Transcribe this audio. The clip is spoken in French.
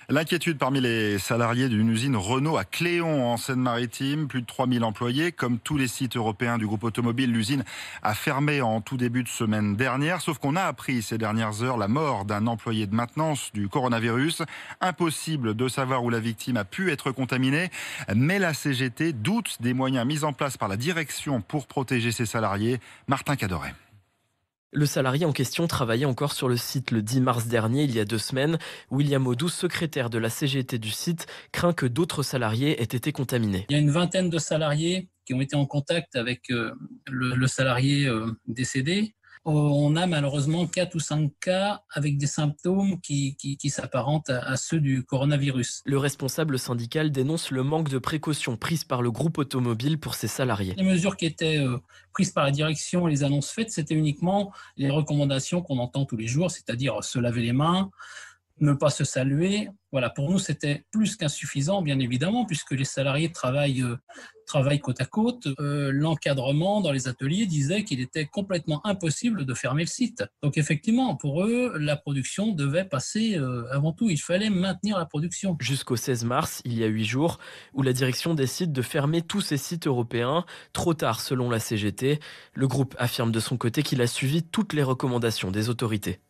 L'inquiétude parmi les salariés d'une usine Renault à Cléon en Seine-Maritime. Plus de 3000 employés. Comme tous les sites européens du groupe automobile, l'usine a fermé en tout début de semaine dernière. Sauf qu'on a appris ces dernières heures la mort d'un employé de maintenance du coronavirus. Impossible de savoir où la victime a pu être contaminée. Mais la CGT doute des moyens mis en place par la direction pour protéger ses salariés. Martin Cadoret. Le salarié en question travaillait encore sur le site le 10 mars dernier, il y a 2 semaines. William Audou, secrétaire de la CGT du site, craint que d'autres salariés aient été contaminés. Il y a une vingtaine de salariés qui ont été en contact avec le salarié décédé. On a malheureusement 4 ou 5 cas avec des symptômes qui s'apparentent à ceux du coronavirus. Le responsable syndical dénonce le manque de précautions prises par le groupe automobile pour ses salariés. Les mesures qui étaient prises par la direction et les annonces faites, c'était uniquement les recommandations qu'on entend tous les jours, c'est-à-dire se laver les mains, ne pas se saluer. Voilà, pour nous, c'était plus qu'insuffisant, bien évidemment, puisque les salariés travaillent côte à côte. L'encadrement dans les ateliers disait qu'il était complètement impossible de fermer le site. Donc effectivement, pour eux, la production devait passer avant tout. Il fallait maintenir la production. Jusqu'au 16 mars, il y a 8 jours, où la direction décide de fermer tous ses sites européens. Trop tard, selon la CGT. Le groupe affirme de son côté qu'il a suivi toutes les recommandations des autorités.